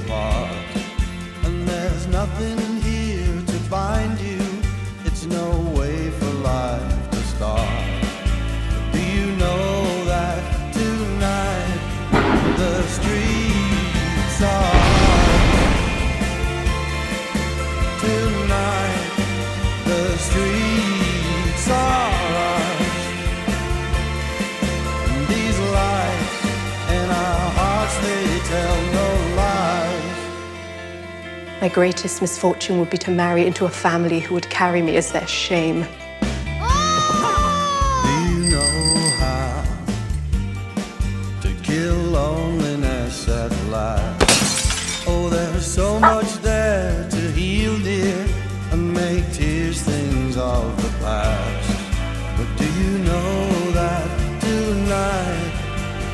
apart. And there's nothing here to bind you. It's no way for life to start. Do you know that tonight the streets are tonight the streets are ours. These lights in our hearts, they tell no lies. My greatest misfortune would be to marry into a family who would carry me as their shame. Do you know how to kill loneliness at last? Oh, there's so much there to heal, dear, and make tears things of the past. But do you know that tonight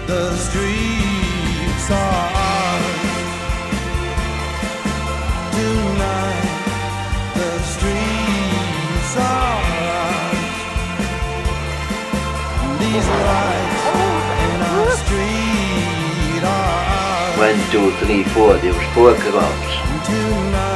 the streets are ours? Tonight the streets are ours. These lights in our street are ours. 1, 2, 3, 4, they were spoken about. Tonight